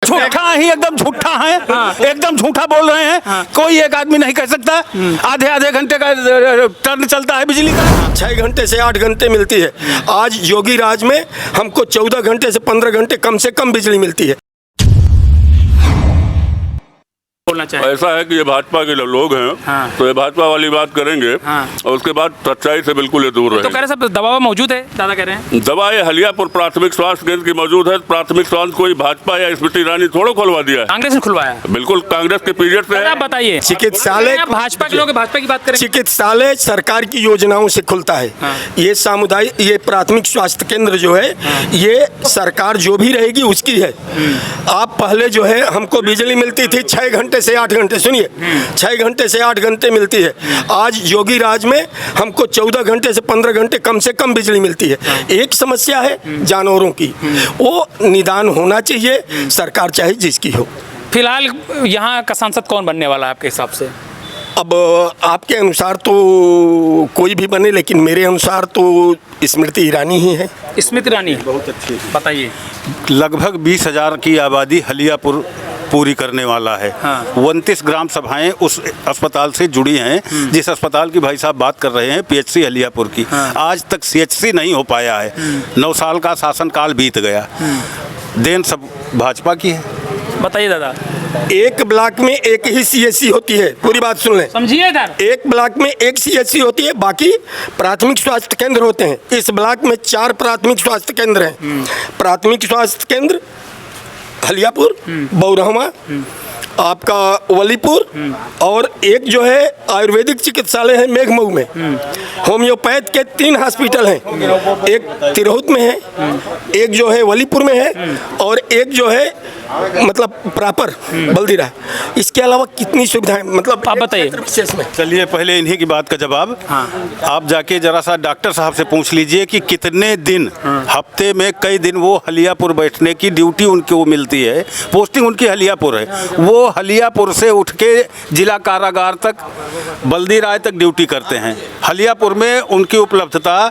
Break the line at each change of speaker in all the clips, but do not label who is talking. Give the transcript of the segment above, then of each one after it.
झूठा ही एकदम झूठा है। एकदम झूठा बोल रहे हैं। कोई एक आदमी नहीं कह सकता। आधे आधे घंटे का टर्न चलता है बिजली का।
6 घंटे से 8 घंटे मिलती है। आज योगी राज में हमको 14 घंटे से 15 घंटे कम से कम बिजली मिलती है।
बोलना चाहिए।
ऐसा है कि ये भाजपा के लोग हैं, तो ये भाजपा वाली बात करेंगे और उसके बाद सच्चाई से बिल्कुल ये दूर रहे।
तो कह रहे सब दवा मौजूद है, दादा कह रहे हैं।
दवा ये हलियापुर प्राथमिक स्वास्थ्य केंद्र की मौजूद है। प्राथमिक स्वास्थ्य कोई भाजपा या स्मृति ईरानी थोड़ा खुलवा दिया है,
कांग्रेस ने खुलवाया।
बिल्कुल कांग्रेस के पीरियड से है।
आप बताइए।
चिकित्सालय
भाजपा के लोग भाजपा की बात करें।
चिकित्सालय सरकार की योजनाओं से खुलता है। ये सामुदायिक ये प्राथमिक स्वास्थ्य केंद्र जो है ये सरकार जो भी रहेगी उसकी है। आप पहले जो है हमको बिजली मिलती थी 6 घंटे से 8 घंटे, सुनिए 6 घंटे से 8 घंटे मिलती है। आज योगी राज में हमको 14 घंटे से 15 घंटे कम से कम बिजली मिलती है। एक समस्या है जानवरों की, वो निदान होना चाहिए, सरकार चाहे जिसकी हो।
फिलहाल यहाँ का सांसद कौन बनने वाला है आपके हिसाब से?
अब आपके अनुसार तो कोई भी बने, लेकिन मेरे अनुसार तो स्मृति ईरानी ही है।
स्मृति ईरानी बहुत अच्छी। बताइए।
लगभग 20,000 की आबादी हलियापुर पूरी करने वाला है। 29 ग्राम सभाएं उस अस्पताल से जुड़ी हैं जिस अस्पताल की भाई साहब बात कर रहे हैं, पीएचसी हलियापुर की। आज तक सीएचसी नहीं हो पाया है। 9 साल का शासनकाल बीत गया। देन सब भाजपा की है।
बताइए दादा।
एक ब्लॉक में एक ही सीएचसी होती है, पूरी बात सुन लें।
समझिए इधर।
एक ब्लॉक में एक सीएचसी होती है, बाकी प्राथमिक स्वास्थ्य केंद्र होते हैं। इस ब्लॉक में 4 प्राथमिक स्वास्थ्य केंद्र हैं। प्राथमिक स्वास्थ्य केंद्र हलियापुर, बौरहमा, आपका वलीपुर, और एक जो है आयुर्वेदिक चिकित्सालय है मेघमऊ में। होम्योपैथ के 3 हॉस्पिटल हैं, एक तिरहुत में है, एक जो है वलीपुर में है, और एक जो है मतलब प्रॉपर बल्दीरा। इसके अलावा कितनी सुविधाएं, मतलब
आप बताइए।
विशेष में
चलिए पहले इन्हीं की बात का जवाब आप जाके जरा सा डॉक्टर साहब से पूछ लीजिए कि कितने दिन हफ्ते में कई दिन वो हलियापुर बैठने की ड्यूटी उनको मिलती है। पोस्टिंग उनकी हलियापुर है। वो हलियापुर से उठ के जिला कारागार तक, बल्दी राय तक ड्यूटी करते हैं। हलियापुर में उनकी उपलब्धता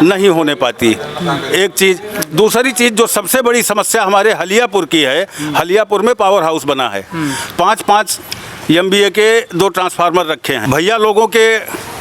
नहीं होने पाती। एक चीज़। दूसरी चीज़ जो सबसे बड़ी समस्या हमारे हलियापुर की है, हलियापुर में पावर हाउस बना है। 5-5 MVA के 2 ट्रांसफार्मर रखे हैं। भैया लोगों के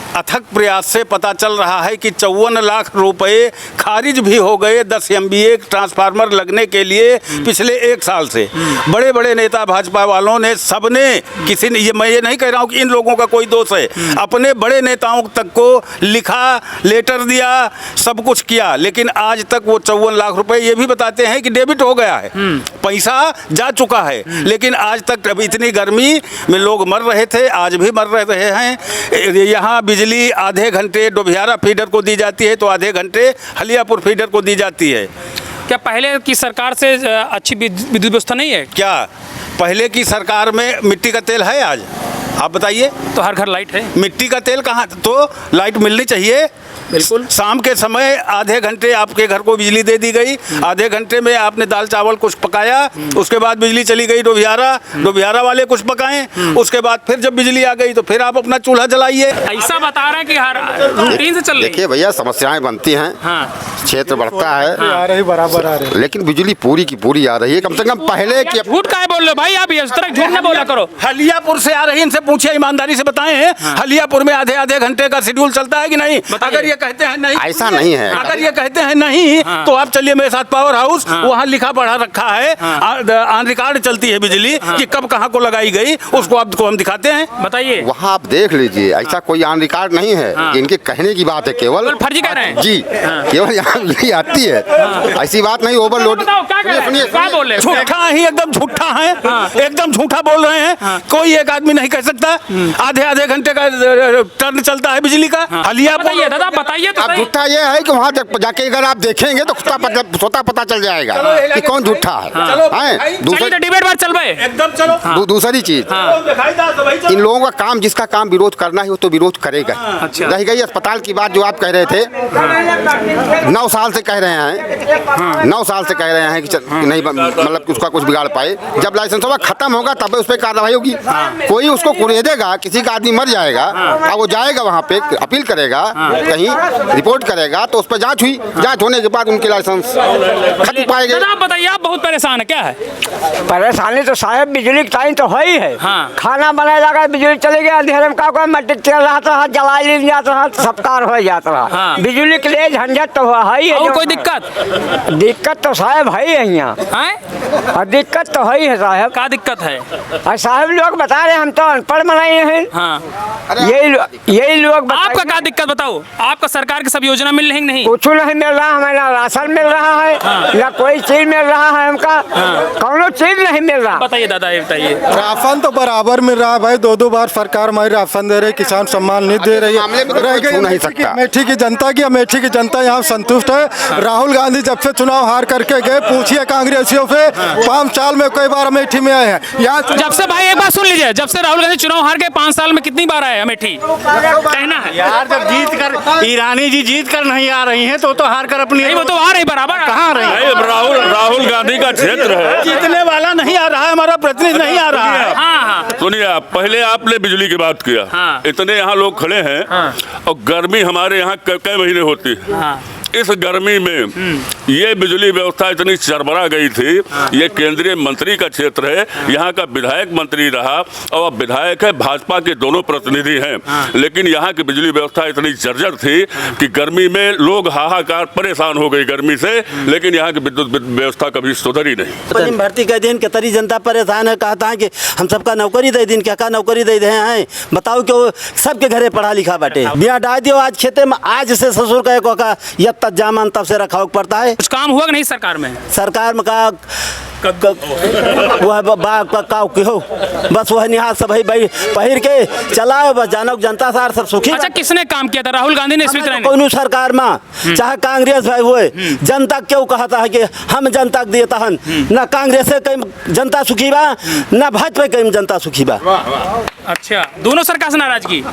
अथक प्रयास से पता चल रहा है कि 54 लाख रुपए खारिज भी हो गए 10 MVA ट्रांसफार्मर लगने के लिए पिछले 1 साल से। बड़े बड़े नेता भाजपा वालों ने, सबने, किसी ने, ये मैं ये नहीं कह रहा हूँ कि इन लोगों का कोई दोष है, अपने बड़े नेताओं तक को लिखा, लेटर दिया, सब कुछ किया, लेकिन आज तक वो 54 लाख रुपए ये भी बताते हैं कि डेबिट हो गया है, पैसा जा चुका है। लेकिन आज तक, अब इतनी गर्मी में लोग मर रहे थे, आज भी मर रहे हैं। यहाँ बिजली आधे घंटे डोभियारा फीडर को दी जाती है, तो आधे घंटे हलियापुर फीडर को दी जाती है।
क्या पहले की सरकार से अच्छी विद्युत व्यवस्था नहीं है?
क्या पहले की सरकार में मिट्टी का तेल है आज? आप बताइए।
तो हर घर लाइट है।
मिट्टी का तेल कहाँ? तो लाइट मिलनी चाहिए।
बिल्कुल।
शाम के समय आधे घंटे आपके घर को बिजली दे दी गई। आधे घंटे में आपने दाल चावल कुछ पकाया, उसके बाद बिजली चली गई डोभियारा वाले कुछ पकाएं, उसके बाद फिर जब बिजली आ गई तो फिर आप अपना चूल्हा जलाइए।
ऐसा बता रहे हैं कि हर रूटीन से चल रही है।
देखिए भैया, समस्याएं बनती हैं, क्षेत्र बढ़ता है,
आ रही बराबर आ रही,
लेकिन बिजली पूरी की पूरी आ रही है। कम से कम पहले की
झूठ काहे बोल रहे हो भाई? आप इस तरह झूठ ना बोला करो।
हलियापुर से आ रही, इनसे पूछिए, ईमानदारी से बताएं, हलियापुर में आधे आधे घंटे का शेड्यूल चलता है कि नहीं? अगर ये कहते हैं नहीं,
ऐसा नहीं है।
अगर ये कहते हैं नहीं, तो आप चलिए मेरे साथ पावर हाउस, वहाँ लिखा पढ़ा रखा है, ऑन रिकॉर्ड चलती है बिजली कि कब कहाँ को लगाई गई, उसको आपको हम दिखाते हैं।
बताइए।
वहाँ आप देख लीजिए, ऐसा कोई ऑन रिकॉर्ड नहीं है। इनके कहने की बात है, केवल
फर्जी कह रहे हैं
जी। केवल यहाँ बिजली आती है, ऐसी बात नहीं। ओवरलोड
बोले
झूठा ही एकदम झूठा है। एकदम झूठा बोल रहे हैं। कोई एक आदमी नहीं कह सकता। आधे आधे घंटे का टर्न चलता है बिजली का। हलियापुर
दादा बताइए।
अब झूठा ये है कि वहाँ जाके अगर आप देखेंगे तो स्वतः पता चल जाएगा कि कौन झूठा है।
डिबेट बार चल रहे
एकदम चलो।
दूसरी चीज, इन लोगों का काम, जिसका काम विरोध करना है वो तो विरोध करेगा। रह गई अस्पताल की बात जो आप कह रहे थे, 9 साल से कह रहे हैं, 9 साल से कह रहे हैं कि नहीं, मतलब उसका कुछ बिगाड़ पाए। जब लाइसेंस खत्म होगा तब उस पर कार्रवाई होगी। कोई उसको कुरेदेगा, किसी का आदमी मर जाएगा, अब वो जाएगा वहाँ पे अपील करेगा कहीं, रिपोर्ट करेगा तो उस पर जांच हुई, जांच होने के बाद उनके लाइसेंस खत्म पाए गए।
दादा आप बताइए, आप बहुत परेशान है, क्या है?
परेशानी तो साहब बिजली की टाइम तो है ही है।
हाँ।
खाना बनाया जाएगा, बिजली चले गया, अंधेरे में का कोई मट्टी चल रहा था, जला ली जाता रहा, सब कार हो जाता रहा।
हाँ।
बिजली के लिए झंझट तो हुआ है ही है।
और कोई दिक्कत?
दिक्कत तो साहब है ही यहाँ,
हैं?
और दिक्कत तो है ही है साहब।
क्या दिक्कत है?
और साहब लोग बता रहे हम तो अनपढ़ बनाए हैं।
हाँ।
यही लोग
आपका क्या दिक्कत बताओ? आपका सरकार की सब योजना मिल रही नहीं?
कुछ नहीं मिल रहा हमें, ना राशन मिल रहा है, ना कोई चीज मिल रहा है हमका, कौनो चीज नहीं मिल रहा।
बताइए दादा, ये बताइए।
राशन तो बराबर मिल रहा है भाई, दो बार सरकार हमारी राशन दे रही, किसान सम्मान निधि दे रही है।
मामले में तो
रह
कोई छू नहीं
गई
सकता।
अमेठी की जनता की, अमेठी की जनता यहाँ संतुष्ट है। राहुल गांधी जब से चुनाव हार करके गए, पूछिए कांग्रेसियों से, 5 साल में कई बार अमेठी में आए हैं। यहाँ
जब से भाई एक बात सुन लीजिए, जब से राहुल गांधी चुनाव हार गए 5 साल में कितनी बार आए अमेठी? कहना है
यार, जब जीत कर ईरानी जी जीत कर नहीं आ रही हैं तो हार कर अपनी
नहीं, वो तो आ रही बराबर।
कहाँ आ रही हैं?
राहुल गांधी का क्षेत्र है,
जीतने वाला नहीं आ रहा है, हमारा प्रतिनिधि नहीं आ रहा है।
हाँ हाँ।
सुनिए आप, पहले आपने बिजली की बात किया।
हाँ।
इतने यहाँ लोग खड़े हैं और गर्मी हमारे यहाँ कई महीने होती है।
हाँ।
इस गर्मी में ये बिजली व्यवस्था इतनी चरमरा गई थी। ये केंद्रीय मंत्री का क्षेत्र है, यहाँ का विधायक मंत्री रहा और अब विधायक है, भाजपा के दोनों प्रतिनिधि हैं। लेकिन यहाँ की बिजली व्यवस्था इतनी जर्जर थी कि गर्मी में लोग हाहाकार, परेशान हो गई गर्मी से। लेकिन यहाँ की विद्युत व्यवस्था कभी सुधरी नहीं।
भर्ती के दिन के तरी जनता परेशान है, कहता है कि हम सबका नौकरी दे दिन, क्या नौकरी दे रहे हैं? बताओ क्यों सबके घरे पढ़ा लिखा बाटे, बिया डाल दियो आज खेते में, आज से ससुर का तब जामन तब से रखा पड़ता है।
कुछ काम हुआ कि नहीं सरकार में?
सरकार में का वह हो बस वह निहाल सब पहिर के चलाओ, बस जानो जनता सार सब सुखी।
अच्छा, किसने काम किया था? राहुल गांधी ने?
कोई सरकार में चाहे कांग्रेस भाई हुए, जनता क्यों कहता है कि हम जनता के दिए हन? न कांग्रेस से कहीं जनता सुखी बा, न भाजपा कहीं जनता सुखी बा।
अच्छा, दोनों सरकार से नाराजगी?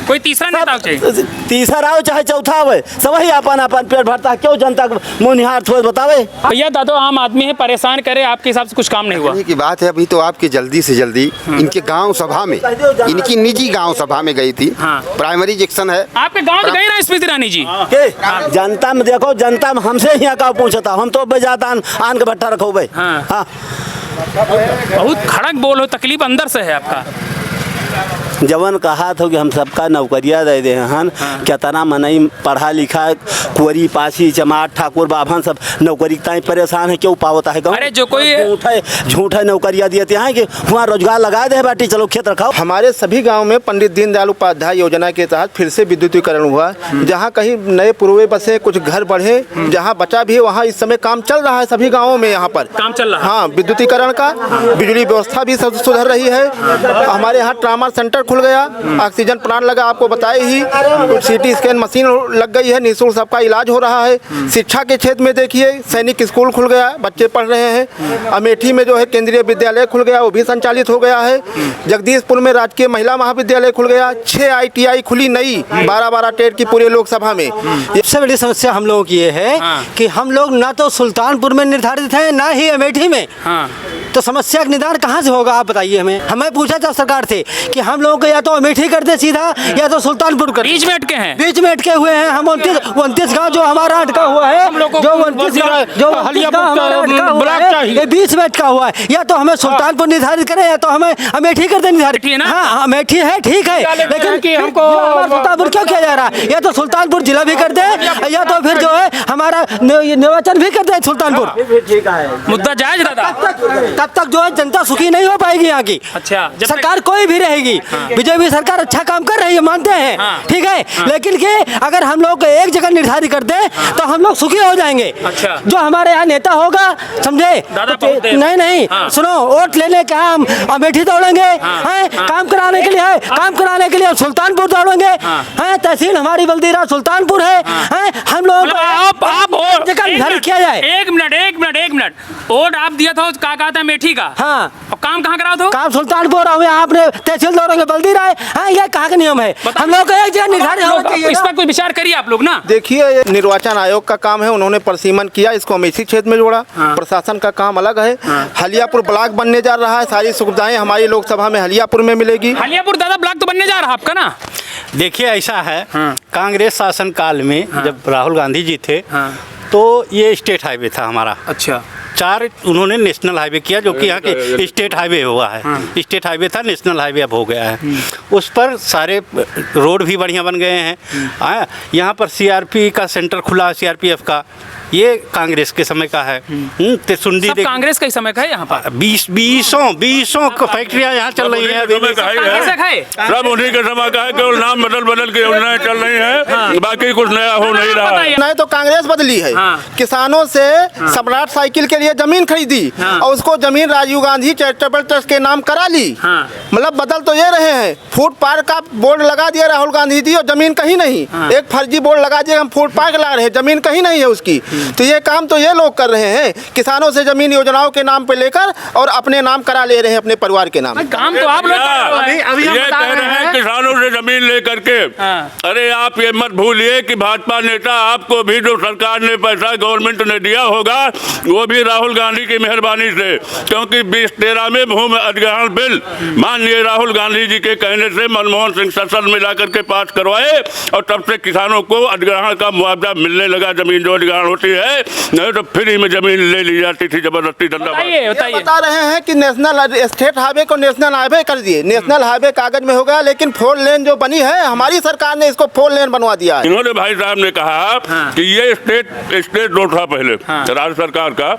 कोई तीसरा नेता चाहिए?
तीसरा आओ चाहे चौथा हो, सब ही अपन पेट भरता है, क्यों जनता को मुँह निहार थोड़े बतावे?
भैया दादो आम आदमी है, परेशान करे, आपके हिसाब से कुछ काम नहीं हुआ?
की बात है, अभी तो आपकी जल्दी से जल्दी इनके गांव सभा में, इनकी निजी गांव सभा में गई थी।
हाँ।
प्राइमरी इलेक्शन है,
आपके गांव में गई ना स्मृति ईरानी जी?
जनता में देखो, जनता में हमसे यहाँ का पूछता, हम तो जाता आन के भट्टा रखो भाई।
हाँ।
हाँ।
बहुत खड़क बोल हो, तकलीफ अंदर से है आपका।
जवन कहा था कि हम सबका नौकरिया दे दे हन। हाँ। क्या तना मनई पढ़ा लिखा कुंवरी पासी चमार ठाकुर बाभन सब नौकरी ताई परेशान है, क्यों पावता है?
अरे जो कोई
झूठा नौकरिया दिए हैं कि वहाँ रोजगार लगा दे बाटी, चलो खेत रखाओ।
हमारे सभी गांव में पंडित दीनदयाल उपाध्याय योजना के तहत फिर से विद्युतीकरण हुआ। जहां कहीं नए पूर्वे बसे, कुछ घर बढ़े, जहां बचा भी है वहां इस समय काम चल रहा है सभी गाँवों में। यहाँ पर
काम चल रहा है।
हाँ, विद्युतीकरण का, बिजली व्यवस्था भी सुधर रही है। हमारे यहाँ ट्रामा सेंटर खुल गया, ऑक्सीजन प्लांट लगा, आपको बताए ही, सीटी स्कैन मशीन लग गई है, निःशुल्क सबका इलाज हो रहा है। शिक्षा के क्षेत्र में देखिए, सैनिक स्कूल खुल गया, बच्चे पढ़ रहे हैं। अमेठी में जो है केंद्रीय विद्यालय खुल गया, वो भी संचालित हो गया है। जगदीशपुर में राजकीय महिला महाविद्यालय खुल गया, 6 ITI खुली नई, 12-12 टेट की पूरे लोकसभा में।
सबसे बड़ी समस्या हम लोगों की ये है कि हम लोग ना तो सुल्तानपुर में निर्धारित हैं, ना ही अमेठी में। तो समस्या का निदान कहाँ से होगा, आप बताइए हमें। हमें पूछा था सरकार से कि हम लोगों को या तो अमेठी कर दे सीधा, या तो सुल्तानपुर कर।
बीच में अटके हैं,
बीच में अटके हुए हैं हम। 29 गाँव जो हमारा अटका हुआ है, जो 29 गाँव जो बीच में अटका हुआ है, या तो हमें सुल्तानपुर निर्धारित करें या तो हमें अमेठी कर दे निर्धारित। हाँ, अमेठी है, ठीक है, लेकिन हमको सुल्तानपुर क्यों किया जा रहा है? या तो सुल्तानपुर जिला भी कर दे, या तो फिर जो है हमारा निर्वाचन भी कर दे सुल्तानपुर।
मुद्दा जायज दादा।
तब तक जो है जनता सुखी नहीं हो पाएगी यहाँ की।
अच्छा,
सरकार कोई भी रहेगी, बीजेपी सरकार अच्छा काम कर रही है, मानते हैं, ठीक है, लेकिन कि अगर हम लोग एक जगह निर्धारित कर दे तो हम लोग सुखी हो जाएंगे।
अच्छा।
जो हमारे यहाँ नेता होगा, समझे? नहीं, सुनो, वोट लेने का हम अमेठी दौड़ेंगे, काम कराने के लिए है, काम कराने के लिए सुल्तानपुर दौड़ेंगे, तहसील हमारी बल्दीरा सुल्तानपुर है। हम लोग निर्धारित किया जाए।
एक मिनट, वोट आप दिया था, कहा था अमेठी का।
हाँ,
और काम कहाँ करा था?
काम सुल्तानपुर, आपने तहसील दौड़ेंगे बल्दीरा है। हाँ, ये कहाँ का नियम है? हम लोग एक जगह निर्धारित होना चाहिए।
इस पर कोई विचार करिए आप लोग ना।
देखिए, ये निर्वाचन आयोग का काम है, उन्होंने परिसीमन किया, इसको अमेठी क्षेत्र में जोड़ा। प्रशासन का काम अलग है। हलियापुर ब्लॉक बनने जा रहा है, सारी सुविधाएं हमारी लोकसभा में हलियापुर में मिलेगी।
हलियापुर दादा ब्लॉक तो बनने जा रहा है आपका ना?
देखिए ऐसा है, कांग्रेस शासन काल में जब राहुल गांधी जी थे तो ये स्टेट हाईवे था हमारा।
अच्छा,
4 उन्होंने नेशनल हाईवे किया, जो कि यहाँ के स्टेट हाईवे हुआ है। स्टेट हाईवे था, नेशनल हाईवे अब हो गया है। उस पर सारे रोड भी बढ़िया बन गए हैं। यहाँ पर सीआरपी का सेंटर खुला, सीआरपीएफ का, ये कांग्रेस के समय का है। सुंडी
सब कांग्रेस का ही समय का है यहाँ पर।
20 फैक्ट्रियाँ यहाँ चल रही हैं।
सब उन्हीं के समय का है, केवल नाम बदल के योजनाएं चल रही हैं, बाकी कुछ नया हो नहीं रहा।
नहीं तो कांग्रेस बदली है। किसानों से सम्राट साइकिल के लिए जमीन खरीदी और उसको जमीन राजीव गांधी चैरिटेबल ट्रस्ट के नाम करा ली। मतलब बदल तो ये रहे हैं, फूड पार्क का बोर्ड लगा दिया राहुल गांधी जी और जमीन कहीं नहीं। एक फर्जी बोर्ड लगा दिया, हम फूड पार्क ला रहे हैं, जमीन कहीं नहीं है उसकी। तो ये काम तो ये लोग कर रहे हैं, किसानों से जमीन योजनाओं के नाम पे लेकर और अपने नाम करा ले रहे हैं, अपने परिवार के नाम।
काम तो आप लोग
ये कह रहे हैं किसानों से जमीन लेकर के। अरे आप ये मत भूलिए कि भाजपा नेता आपको भी जो सरकार ने पैसा गवर्नमेंट ने दिया होगा वो भी राहुल गांधी की मेहरबानी से, क्योंकि 2013 में भूमि अधिग्रहण बिल माननीय राहुल गांधी जी के कहने से मनमोहन सिंह संसद में लाकर के पास करवाए और तब से किसानों को अधिग्रहण का मुआवजा मिलने लगा, जमीन जो अधिग्रहण होती है। नहीं तो फ्री में जमीन ले ली जाती थी जबरदस्ती।
बता रहे हैं कि नेशनल स्टेट हाईवे को नेशनल हाईवे कर दिए। नेशनल हाईवे कागज में हो गया, लेकिन 4 लेन जो बनी है हमारी सरकार ने इसको 4 लेन बनवा दिया है।
इन्होंने भाई साहब ने कहा कि ये स्टेट रोड था पहले राज्य सरकार का,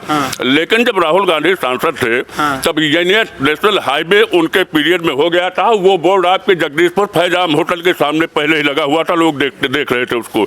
लेकिन जब राहुल गांधी सांसद थे तब ये नेशनल हाईवे उनके पीरियड में हो गया था। वो बोर्ड आपके जगदीशपुर फैजाम होटल के सामने पहले ही लगा हुआ था, लोग देख रहे थे उसको।